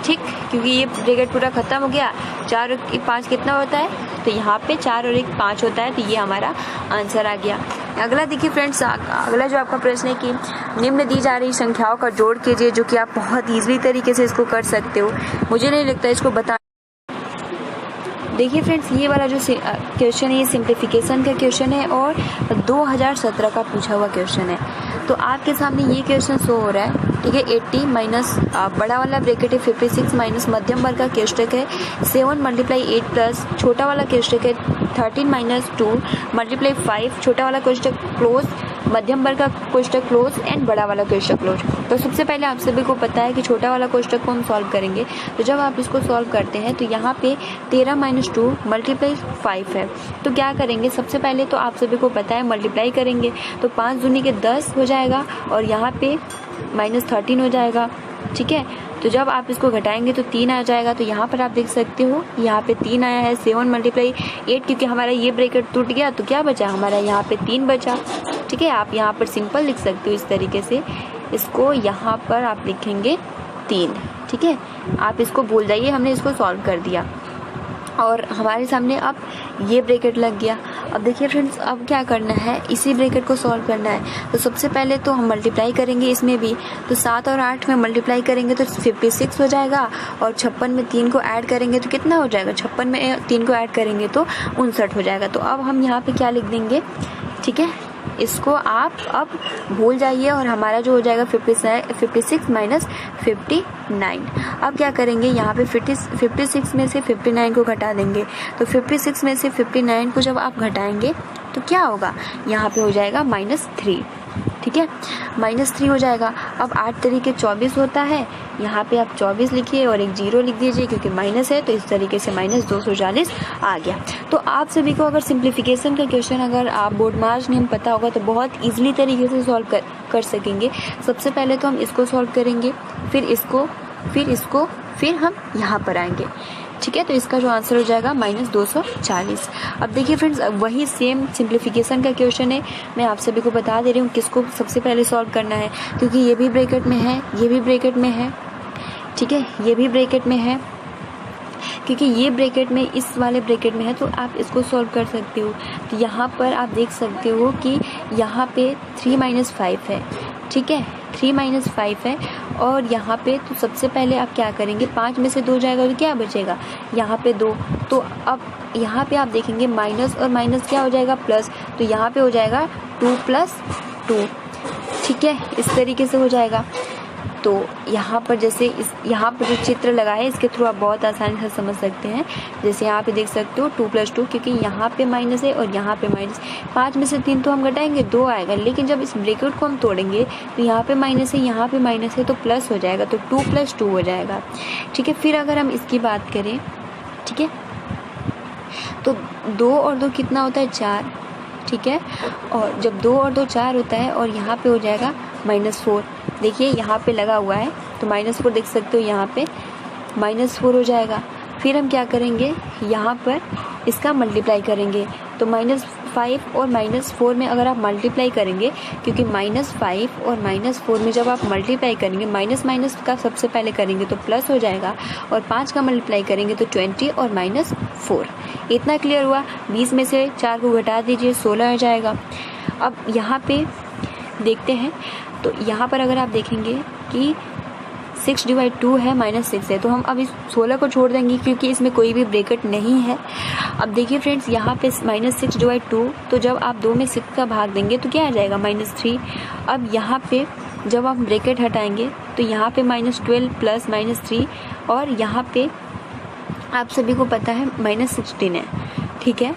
ठीक, क्योंकि ये ब्रैकेट पूरा खत्म हो गया। 4 और 5 कितना होता है, तो यहाँ पे 4 और 1 5 होता है, तो ये हमारा आंसर आ गया। अगला देखिए फ्रेंड्स, अगला जो आपका प्रश्न है कि निम्न दी जा रही संख्याओं का जोड़ कीजिए, जो कि आप बहुत ईजिली तरीके से इसको कर सकते हो। मुझे नहीं लगता इसको बता। देखिए फ्रेंड्स, ये वाला जो क्वेश्चन है ये सिंप्लीफिकेशन का क्वेश्चन है और 2017 का पूछा हुआ क्वेश्चन है। तो आपके सामने ये क्वेश्चन शो हो रहा है, ठीक है, 80 माइनस बड़ा वाला ब्रैकेट है 56 माइनस मध्यम वर्ग का कोष्टक है 7 × 8 प्लस छोटा वाला कोष्टक है 13 - 2 × 5, छोटा वाला कोष्टक क्लोज, मध्यम वर्ग का कोष्टक क्लोज एंड बड़ा वाला कोष्टक क्लोज। तो सबसे पहले आप सभी को पता है कि छोटा वाला कोष्टक को हम सॉल्व करेंगे। तो जब आप इसको सॉल्व करते हैं तो यहाँ पे 13 - 2 × 5 है। तो क्या करेंगे, सबसे पहले तो आप सभी को पता है मल्टीप्लाई करेंगे, तो 5 दूनी के 10 हो जाएगा और यहाँ पे -13 हो जाएगा, ठीक है। तो जब आप इसको घटाएंगे तो 3 आ जाएगा। तो यहाँ पर आप देख सकते हो यहाँ पे 3 आया है। 7 × 8, क्योंकि हमारा ये ब्रैकेट टूट गया तो क्या बचा हमारा यहाँ पे 3 बचा, ठीक है। आप यहाँ पर सिंपल लिख सकते हो इस तरीके से, इसको यहाँ पर आप लिखेंगे 3, ठीक है। आप इसको भूल जाइए, हमने इसको सॉल्व कर दिया और हमारे सामने अब ये ब्रैकेट लग गया। अब देखिए फ्रेंड्स, अब क्या करना है, इसी ब्रैकेट को सॉल्व करना है। तो सबसे पहले तो हम मल्टीप्लाई करेंगे इसमें भी, तो 7 और 8 में मल्टीप्लाई करेंगे तो 56 हो जाएगा और 56 में 3 को ऐड करेंगे तो कितना हो जाएगा, 56 में 3 को ऐड करेंगे तो 59 हो जाएगा। तो अब हम यहाँ पे क्या लिख देंगे, ठीक है, इसको आप अब भूल जाइए और हमारा जो हो जाएगा 56 माइनस 59। अब क्या करेंगे, यहाँ पे 56 में से 59 को घटा देंगे। तो 56 में से 59 को जब आप घटाएंगे तो क्या होगा, यहाँ पे हो जाएगा -3। ठीक है, -3 हो जाएगा। अब 8 तरीके 24 होता है, यहाँ पे आप 24 लिखिए और एक 0 लिख दीजिए क्योंकि माइनस है, तो इस तरीके से -240 आ गया। तो आप सभी को अगर सिंप्लीफिकेशन का क्वेश्चन अगर आप बोर्ड मार्क्स नियम पता होगा तो बहुत ईजिली तरीके से सॉल्व कर सकेंगे। सबसे पहले तो हम इसको सॉल्व करेंगे, फिर इसको, फिर हम यहाँ पर आएंगे, ठीक है। तो इसका जो आंसर हो जाएगा -240। अब देखिए फ्रेंड्स, वही सेम सिंप्लीफिकेशन का क्वेश्चन है, मैं आप सभी को बता दे रही हूँ किसको सबसे पहले सॉल्व करना है, क्योंकि ये भी ब्रैकेट में है, ये भी ब्रैकेट में है, ठीक है, ये भी ब्रैकेट में है, क्योंकि ये ब्रैकेट में इस वाले ब्रैकेट में है, तो आप इसको सॉल्व कर सकते हो। तो यहाँ पर आप देख सकते हो कि यहाँ पे 3 - 5 है, ठीक है, 3 - 5 है, और यहाँ पे तो सबसे पहले आप क्या करेंगे, 5 में से 2 जाएगा तो क्या बचेगा, यहाँ पे 2। तो अब यहाँ पे आप देखेंगे माइनस और माइनस क्या हो जाएगा, प्लस, तो यहाँ पे हो जाएगा 2 + 2, ठीक है, इस तरीके से हो जाएगा। तो यहाँ पर जैसे यहाँ पर जो चित्र लगा है इसके थ्रू आप बहुत आसानी से समझ सकते हैं। जैसे यहाँ पे देख सकते हो 2 + 2, क्योंकि यहाँ पे माइनस है और यहाँ पे माइनस, 5 में से 3 तो हम घटाएंगे 2 आएगा, लेकिन जब इस ब्रैकेट को हम तोड़ेंगे तो यहाँ पे माइनस है, यहाँ पे माइनस है, तो प्लस हो जाएगा, तो 2 + 2 हो जाएगा, ठीक है। फिर अगर हम इसकी बात करें, ठीक है, तो 2 और 2 कितना होता है, 4, ठीक है, और जब 2 और 2 4 होता है, और यहाँ पे हो जाएगा -4, देखिए यहाँ पे लगा हुआ है, तो -4 देख सकते हो, यहाँ पे -4 हो जाएगा। फिर हम क्या करेंगे, यहाँ पर इसका मल्टीप्लाई करेंगे, तो -5 और -4 में अगर आप मल्टीप्लाई करेंगे, क्योंकि -5 और -4 में जब आप मल्टीप्लाई करेंगे, माइनस माइनस का सबसे पहले करेंगे तो प्लस हो जाएगा, और 5 का मल्टीप्लाई करेंगे तो 20 और -4। इतना क्लियर हुआ। 20 में से 4 को घटा दीजिए, 16 हो जाएगा। अब यहाँ पे देखते हैं, तो यहाँ पर अगर आप देखेंगे कि 6/2 है, -6 है, तो हम अब इस 16 को छोड़ देंगे क्योंकि इसमें कोई भी ब्रैकेट नहीं है। अब देखिए फ्रेंड्स, यहाँ पे -6/2, तो जब आप 2 में 6 का भाग देंगे तो क्या आ जाएगा, -3। अब यहाँ पे जब आप ब्रैकेट हटाएंगे तो यहाँ पे -12 + -3, और यहाँ पे आप सभी को पता है -16 है, ठीक है।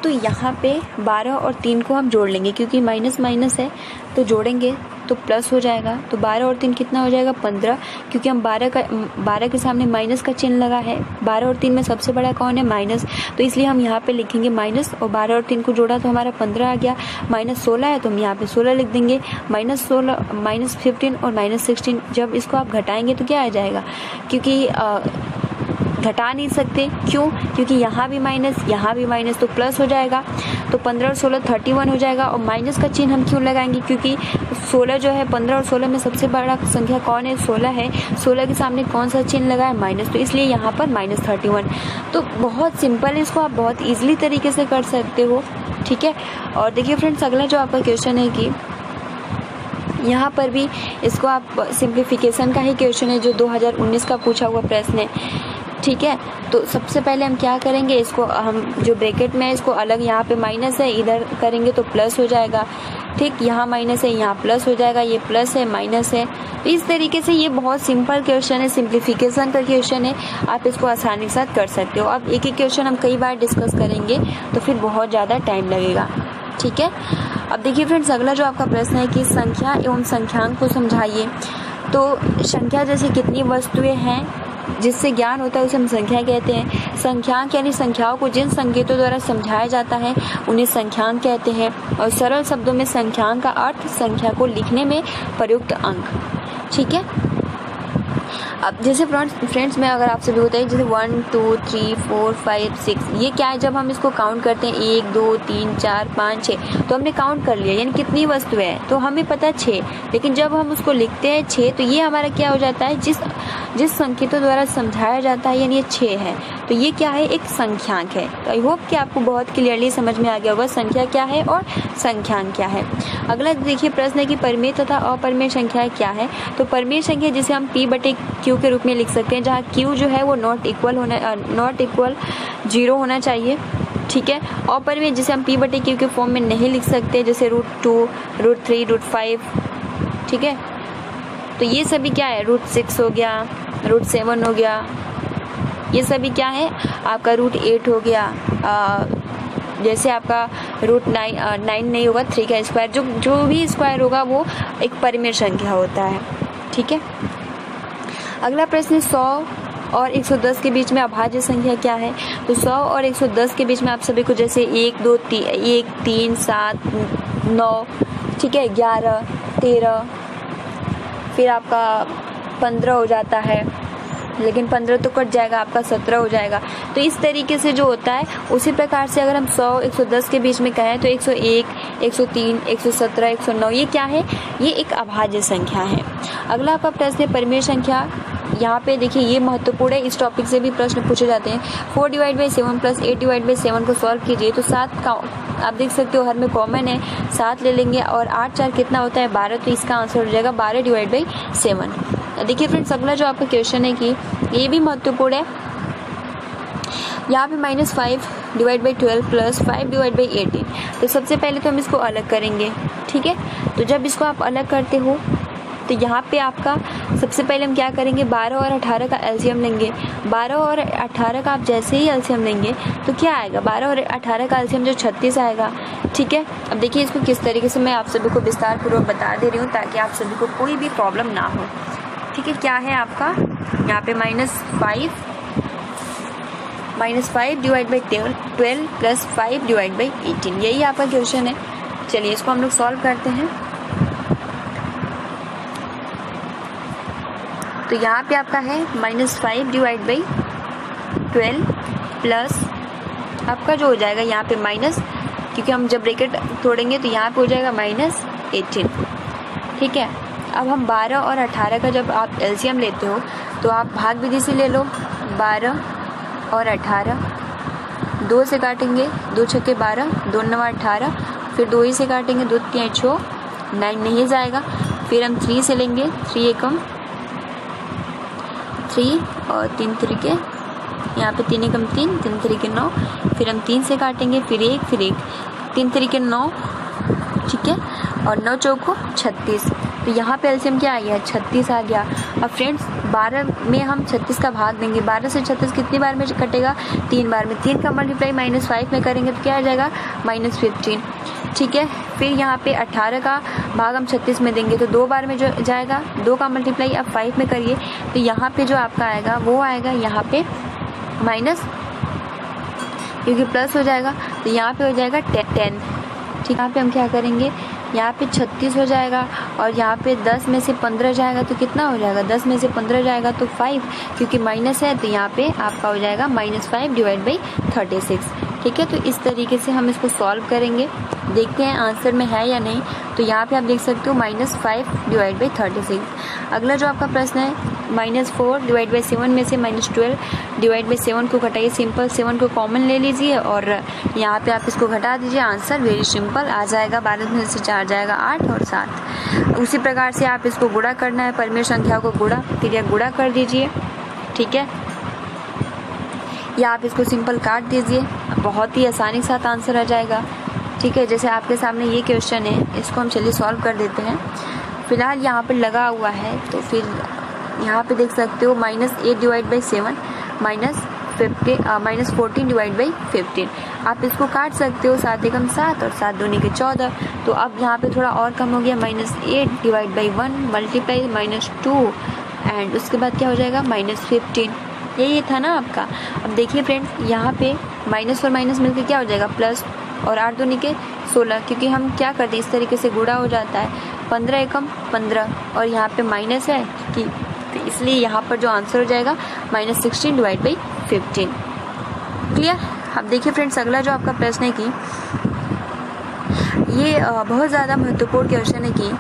तो यहाँ पे 12 और 3 को हम जोड़ लेंगे, क्योंकि माइनस माइनस है तो जोड़ेंगे तो प्लस हो जाएगा। तो 12 और 3 कितना हो जाएगा, 15, क्योंकि हम 12 के सामने माइनस का चिन्ह लगा है। 12 और 3 में सबसे बड़ा कौन है, माइनस, तो इसलिए हम यहाँ पे लिखेंगे माइनस, और 12 और 3 को जोड़ा तो हमारा 15 आ गया। -16 है तो हम यहाँ पे 16 लिख देंगे। -16, -15 और -16, जब इसको आप घटाएंगे तो क्या आ जाएगा, क्योंकि घटा नहीं सकते, क्यों, क्योंकि यहाँ भी माइनस, यहाँ भी माइनस, तो प्लस हो जाएगा। तो 15 और 16 31 हो जाएगा। और माइनस का चिन्ह हम क्यों लगाएंगे, क्योंकि 16 जो है, 15 और 16 में सबसे बड़ा संख्या कौन है, 16 है। 16 के सामने कौन सा चिन्ह लगा है, माइनस, तो इसलिए यहाँ पर -31। तो बहुत सिंपल है, इसको आप बहुत ईजिली तरीके से कर सकते हो, ठीक है। और देखिए फ्रेंड्स, अगला जो आपका क्वेश्चन है कि यहाँ पर भी इसको आप सिंप्लीफिकेशन का ही क्वेश्चन है, जो 2019 का पूछा हुआ प्रश्न है, ठीक है। तो सबसे पहले हम क्या करेंगे, इसको हम जो ब्रैकेट में है इसको अलग, यहाँ पे माइनस है, इधर करेंगे तो प्लस हो जाएगा, ठीक, यहाँ माइनस है, यहाँ प्लस हो जाएगा, ये प्लस है, माइनस है। तो इस तरीके से ये बहुत सिंपल क्वेश्चन है, सिंप्लीफिकेशन का क्वेश्चन है, आप इसको आसानी के साथ कर सकते हो। अब एक एक क्वेश्चन हम कई बार डिस्कस करेंगे तो फिर बहुत ज़्यादा टाइम लगेगा, ठीक है। अब देखिए फ्रेंड्स, अगला जो आपका प्रश्न है कि संख्या एवं संख्यांक को समझाइए। तो संख्या जैसे कितनी वस्तुएं हैं जिससे ज्ञान होता है उसे हम संख्या कहते हैं। संख्यांक यानी संख्याओं को जिन संकेतों द्वारा समझाया जाता है उन्हें संख्यांक कहते हैं। और सरल शब्दों में संख्यांक का अर्थ संख्या को लिखने में प्रयुक्त अंक, ठीक है। अब जैसे फ्रेंड्स मैं अगर आपसे भी बताइए, जैसे 1 2 3 4 5 6, ये क्या है, जब हम इसको काउंट करते हैं 1 2 3 4 5 6, तो हमने काउंट कर लिया, यानी कितनी वस्तुएं हैं, तो हमें पता है 6। लेकिन जब हम उसको लिखते हैं 6, तो ये हमारा क्या हो जाता है, जिस संकेतों द्वारा समझाया जाता है, यानी ये 6 है, तो ये क्या है, एक संख्यांक है। तो आई होप कि आपको बहुत क्लियरली समझ में आ गया होगा संख्या क्या है और संख्यांक क्या है। अगला देखिए प्रश्न है कि परिमेय तथा अपरिमेय संख्याएं क्या है। तो परिमेय संख्या जिसे हम P/Q के रूप में लिख सकते हैं, जहाँ Q जो है वो नॉट इक्वल 0 होना चाहिए, ठीक है। अपरिमेय जिसे हम P/Q के फॉर्म में नहीं लिख सकते, जैसे √2, √3, √5, ठीक है। तो ये सभी क्या है, √6 हो गया, √7 हो गया, ये सभी क्या है आपका, √8 हो गया, जैसे आपका √9 नहीं होगा, 3 का स्क्वायर, जो भी स्क्वायर होगा वो एक परिमेय संख्या होता है। ठीक है, अगला प्रश्न है 100 और 110 के बीच में अभाज्य संख्या क्या है। तो 100 और 110 के बीच में आप सभी को जैसे 1 2 3 7 9, ठीक है, 11 13, फिर आपका 15 हो जाता है, लेकिन 15 तो कट जाएगा, आपका 17 हो जाएगा। तो इस तरीके से जो होता है, उसी प्रकार से अगर हम 100 110 के बीच में कहें तो 101 103 117 109 ये क्या है, ये एक अभाज्य संख्या है। अगला आपका प्रश्न है परिमेय संख्या। यहाँ पे देखिए ये महत्वपूर्ण है, इस टॉपिक से भी प्रश्न पूछे जाते हैं। 4/7 + 8/7 को सॉल्व कीजिए। तो 7 का आप देख सकते हो हर में कॉमन है, 7 ले लेंगे और 8 4 कितना होता है 12, तो इसका आंसर हो जाएगा 12/7। देखिए फ्रेंड्स, अगला जो आपका क्वेश्चन है कि ये भी महत्वपूर्ण है। यहाँ पे -5/12 + 5/18। तो सबसे पहले तो हम इसको अलग करेंगे, ठीक है। तो जब इसको आप अलग करते हो तो यहाँ पे आपका सबसे पहले हम क्या करेंगे, 12 और 18 का एलसीएम लेंगे। 12 और 18 का आप जैसे ही एलसीएम लेंगे तो क्या आएगा, 12 और 18 का एलसीएम जो 36 आएगा। ठीक है, अब देखिए इसको किस तरीके से मैं आप सभी को विस्तार पूर्वक बता दे रही हूँ ताकि आप सभी को कोई भी प्रॉब्लम ना हो। ठीक है, क्या है आपका यहाँ पे -5/12 + 5/18, यही आपका क्वेश्चन है। चलिए इसको हम लोग सॉल्व करते हैं। तो यहाँ पे आपका है -5/12 प्लस आपका जो हो जाएगा यहाँ पे माइनस, क्योंकि हम जब ब्रैकेट तोड़ेंगे तो यहाँ पे हो जाएगा -18। ठीक है, अब हम 12 और 18 का जब आप एलसीएम लेते हो तो आप भाग विधि से ले लो। 12 और 18 2 से काटेंगे, 2 छक्के 12, 2 9 18, फिर 2 ही से काटेंगे, 2 3 6 9 नहीं जाएगा। फिर हम 3 से लेंगे, 3 एकम 3 और 3 तरीके, यहाँ पे 3 एकम 3, 3 तरीके 9, फिर हम 3 से काटेंगे, फिर 1 3 तरीके 9, ठीक है, और 9 चौको 36। तो यहाँ पे एलसीएम क्या आ गया, 36 आ गया। अब फ्रेंड्स 12 में हम 36 का भाग देंगे, 12 से 36 कितनी बार में कटेगा, 3 बार में। 3 का मल्टीप्लाई -5 में करेंगे तो क्या आ जाएगा, -15। ठीक है, फिर यहाँ पे 18 का भाग हम 36 में देंगे तो 2 बार में जो जाएगा, 2 का मल्टीप्लाई आप 5 में करिए तो यहाँ पे जो आपका आएगा वो आएगा यहाँ पे माइनस, क्योंकि प्लस हो जाएगा तो यहाँ पे हो जाएगा 10। ठीक, यहाँ पे हम क्या करेंगे, यहाँ पे 36 हो जाएगा और यहाँ पे 10 में से 15 जाएगा तो कितना हो जाएगा, 10 में से 15 जाएगा तो 5, क्योंकि माइनस है तो यहाँ पे आपका हो जाएगा -5/36। ठीक है, तो इस तरीके से हम इसको सॉल्व करेंगे, देखते हैं आंसर में है या नहीं। तो यहाँ पे आप देख सकते हो -5/36। अगला जो आपका प्रश्न है -4/7 में से -12/7 को घटाइए। सिंपल 7 को कॉमन ले लीजिए और यहाँ पे आप इसको घटा दीजिए, आंसर वेरी सिंपल आ जाएगा। 12 में से 4 जाएगा 8 और 7। उसी प्रकार से आप इसको गुणा करना है, परिमेय संख्या को गुणा कर दीजिए। ठीक है, या आप इसको सिंपल काट दीजिए, बहुत ही आसानी के साथ आंसर आ जाएगा। ठीक है, जैसे आपके सामने ये क्वेश्चन है, इसको हम चलिए सॉल्व कर देते हैं। फिलहाल यहाँ पर लगा हुआ है तो फिर यहाँ पे देख सकते हो -8/7 -14/15। आप इसको काट सकते हो, 7 एकम 7 और 7 दूनी के 14। तो अब यहाँ पे थोड़ा और कम हो गया, -8/1 मल्टीप्लाई -2 एंड उसके बाद क्या हो जाएगा -15। यही था ना आपका। अब देखिए फ्रेंड्स, यहाँ पे माइनस और माइनस मिलकर क्या हो जाएगा प्लस, और 8 दूनी के 16, क्योंकि हम क्या करते हैं इस तरीके से गुणा हो जाता है। 15 एकम 15 और यहाँ पे माइनस है कि, तो इसलिए यहाँ पर जो आंसर हो जाएगा -16/15। क्लियर। अब देखिए फ्रेंड्स, अगला जो आपका प्रश्न है कि ये बहुत ज़्यादा महत्वपूर्ण क्वेश्चन है कि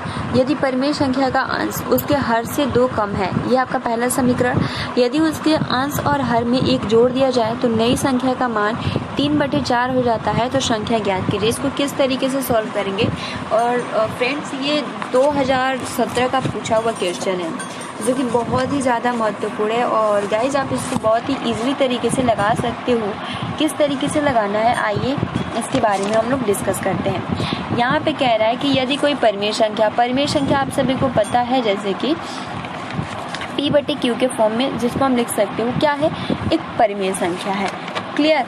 यदि परिमेय संख्या का अंश उसके हर से 2 कम है, ये आपका पहला समीकरण, यदि उसके अंश और हर में 1 जोड़ दिया जाए तो नई संख्या का मान 3/4 हो जाता है, तो संख्या ज्ञात कीजिए। इसको किस तरीके से सॉल्व करेंगे। और फ्रेंड्स ये 2017 का पूछा हुआ क्वेश्चन है जो कि बहुत ही ज़्यादा महत्वपूर्ण है और गाइज आप इसको बहुत ही ईजिली तरीके से लगा सकते हो। किस तरीके से लगाना है आइए इसके बारे में हम लोग डिस्कस करते हैं। यहाँ पे कह रहा है कि यदि कोई परिमेय संख्या आप सभी को पता है जैसे कि P/Q के फॉर्म में, जिसको हम लिख सकते हो क्या है, एक परिमेय संख्या है। क्लियर।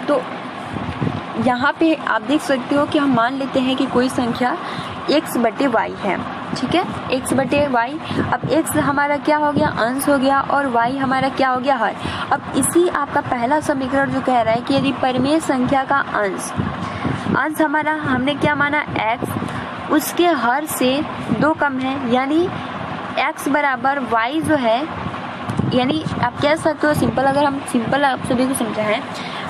तो यहाँ पे आप देख सकते हो कि हम मान लेते हैं कि कोई संख्या x बटे y है, ठीक है, x बटे y। अब x हमारा क्या हो गया, अंश हो गया, और y हमारा क्या हो गया, हर। अब इसी आपका पहला समीकरण जो कह रहा है कि यदि परिमेय संख्या का अंश हमारा हमने क्या माना x, उसके हर से 2 कम है, यानी x बराबर y जो है, यानी आप कह सकते हो सिंपल, अगर हम सिंपल आप सभी को समझाएं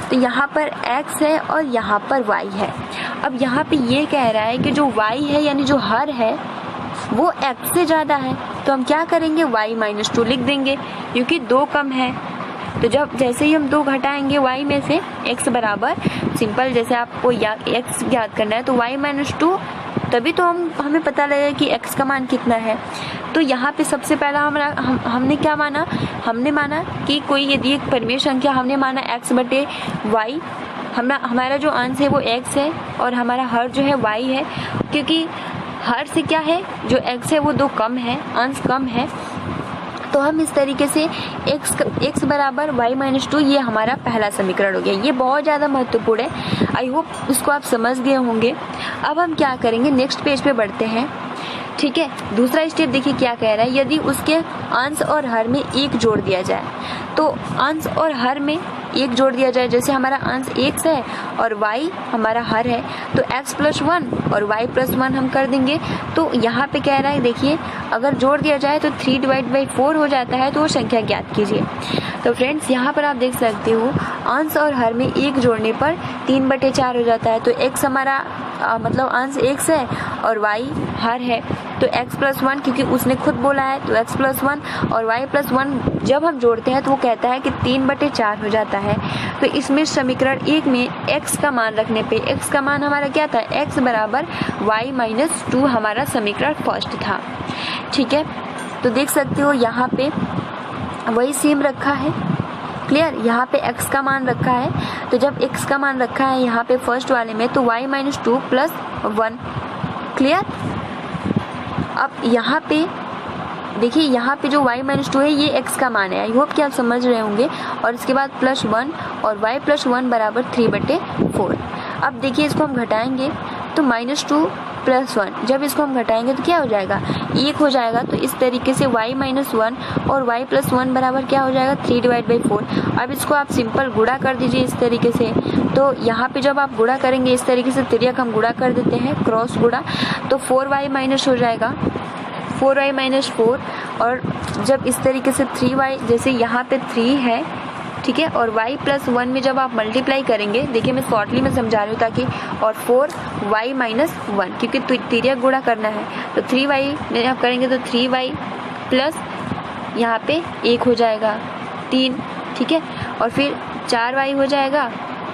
तो यहाँ पर x है और यहाँ पर y है। अब यहाँ पे ये कह रहा है कि जो y है यानी जो हर है वो x से ज़्यादा है, तो हम क्या करेंगे, y - 2 लिख देंगे क्योंकि 2 कम है। तो जब जैसे ही हम 2 घटाएंगे y में से, x बराबर सिंपल, जैसे आपको x याद करना है तो y - 2, तभी तो हमें पता लगेगा कि x का मान कितना है। तो यहाँ पे सबसे पहला हमने क्या माना, हमने माना कि कोई यदि एक परिमेय संख्या हमने माना x बटे y, हमारा जो अंश है वो x है और हमारा हर जो है y है, क्योंकि हर से क्या है, जो x है वो 2 कम है, अंश कम है। तो हम इस तरीके से x बराबर y - 2, ये हमारा पहला समीकरण हो गया। ये बहुत ज़्यादा महत्वपूर्ण है, आई होप इसको आप समझ गए होंगे। अब हम क्या करेंगे, नेक्स्ट पेज पे बढ़ते हैं, ठीक है। दूसरा स्टेप देखिए क्या कह रहा है, यदि उसके अंश और हर में 1 जोड़ दिया जाए, तो अंश और हर में 1 जोड़ दिया जाए, जैसे हमारा अंश x है और y हमारा हर है, तो x + 1 और y + 1 हम कर देंगे। तो यहाँ पे कह रहा है, देखिए अगर जोड़ दिया जाए तो 3/4 हो जाता है, तो वो संख्या ज्ञात कीजिए। तो फ्रेंड्स यहाँ पर आप देख सकते हो अंश और हर में 1 जोड़ने पर 3/4 हो जाता है। तो x हमारा मतलब अंश x है और y हर है, तो x + 1, क्योंकि उसने खुद बोला है तो x + 1 और y + 1 जब हम जोड़ते हैं तो वो कहता है कि 3/4 हो जाता है। तो इसमें समीकरण 1 में x का मान रखने पे, x का मान हमारा क्या था, x बराबर y - 2 हमारा समीकरण फर्स्ट था, ठीक है। तो देख सकते हो यहाँ पे वही सेम रखा है, क्लियर। यहाँ पे x का मान रखा है, तो जब x का मान रखा है यहाँ पे फर्स्ट वाले में, तो y - 2 + 1, क्लियर। अब यहाँ पे देखिए, यहाँ पे जो y - 2 है ये x का मान है, आई होप कि आप समझ रहे होंगे। और इसके बाद +1 और y + 1 बराबर 3/4। अब देखिए इसको हम घटाएंगे तो -2 + 1, जब इसको हम घटाएंगे तो क्या हो जाएगा, 1 हो जाएगा। तो इस तरीके से y - 1 और y + 1 बराबर क्या हो जाएगा, 3/4। अब इसको आप सिंपल गुणा कर दीजिए इस तरीके से। तो यहाँ पे जब आप गुणा करेंगे इस तरीके से, तिर्यक हम गुणा कर देते हैं, क्रॉस गुणा, तो 4y माइनस हो जाएगा, 4y - 4। और जब इस तरीके से 3y, जैसे यहाँ पे 3 है, ठीक है, और y + 1 में जब आप मल्टीप्लाई करेंगे, देखिए मैं शॉर्टली में समझा रही हूँ ताकि, और 4y - 1, क्योंकि तिर्यक गुणा करना है, तो 3y में आप करेंगे तो 3y प्लस यहाँ पे 1 हो जाएगा 3, ठीक है, और फिर 4y हो जाएगा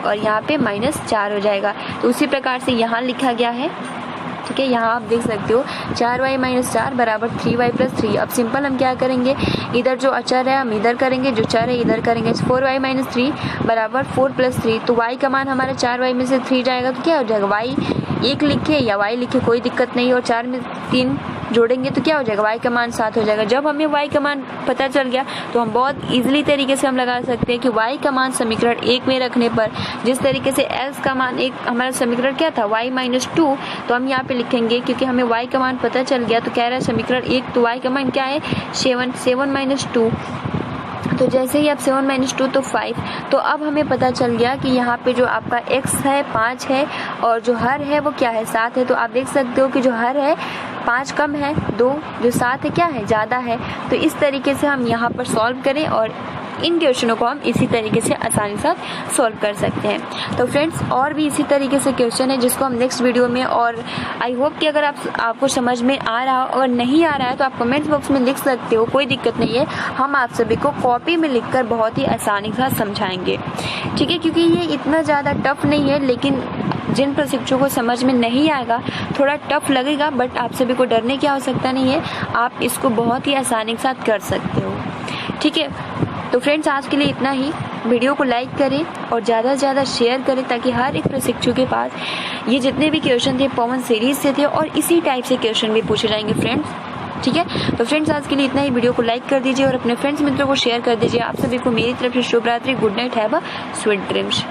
और यहाँ पे -4 हो जाएगा। तो उसी प्रकार से यहाँ लिखा गया है, ठीक है। यहाँ आप देख सकते हो 4y - 4 बराबर 3y + 3। अब सिंपल हम क्या करेंगे, इधर जो अचर है हम इधर करेंगे, जो चर है इधर करेंगे। 4y - 3 बराबर 4 + 3, तो y का मान हमारा 4y में से 3 जाएगा, तो क्या हो जाएगा, y 1 लिखे या y लिखे कोई दिक्कत नहीं, और 4 में 3 जोड़ेंगे तो क्या हो जाएगा, y का मान 7 हो जाएगा। जब हमें y का मान पता चल गया तो हम बहुत इजीली तरीके से हम लगा सकते हैं कि y का मान समीकरण 1 में रखने पर, जिस तरीके से x का मान एक हमारा समीकरण क्या था, y - 2, तो हम यहाँ पे लिखेंगे क्योंकि हमें y का मान पता चल गया। तो कह रहा है समीकरण 1, तो y का मान क्या है, 7 - 2। तो जैसे ही आप 7 - 2 तो 5, तो अब हमें पता चल गया कि यहाँ पे जो आपका x है 5 है और जो हर है वो क्या है, 7 है। तो आप देख सकते हो कि जो हर है 5 कम है 2, जो 7 है क्या है, ज़्यादा है। तो इस तरीके से हम यहाँ पर सॉल्व करें और इन क्वेश्चनों को हम इसी तरीके से आसानी से सॉल्व कर सकते हैं। तो फ्रेंड्स और भी इसी तरीके से क्वेश्चन है जिसको हम नेक्स्ट वीडियो में, और आई होप कि अगर आपको समझ में आ रहा हो, अगर नहीं आ रहा है तो आप कमेंट्स बॉक्स में लिख सकते हो, कोई दिक्कत नहीं है। हम आप सभी को कॉपी में लिखकर बहुत ही आसानी से समझाएंगे, ठीक है, क्योंकि ये इतना ज़्यादा टफ नहीं है, लेकिन जिन प्रशिक्षकों को समझ में नहीं आएगा थोड़ा टफ लगेगा, बट आप सभी को डरने की आवश्यकता नहीं है, आप इसको बहुत ही आसानी के साथ कर सकते हो, ठीक है। तो फ्रेंड्स आज के लिए इतना ही। वीडियो को लाइक करें और ज़्यादा से ज़्यादा शेयर करें ताकि हर एक प्रशिक्षु के पास ये जितने भी क्वेश्चन थे पवन सीरीज से थे और इसी टाइप से क्वेश्चन भी पूछे जाएंगे फ्रेंड्स, ठीक है। तो फ्रेंड्स आज के लिए इतना ही। वीडियो को लाइक कर दीजिए और अपने फ्रेंड्स मित्रों को शेयर कर दीजिए। आप सभी को मेरी तरफ से शुभ रात्रि, good night, have a sweet dreams.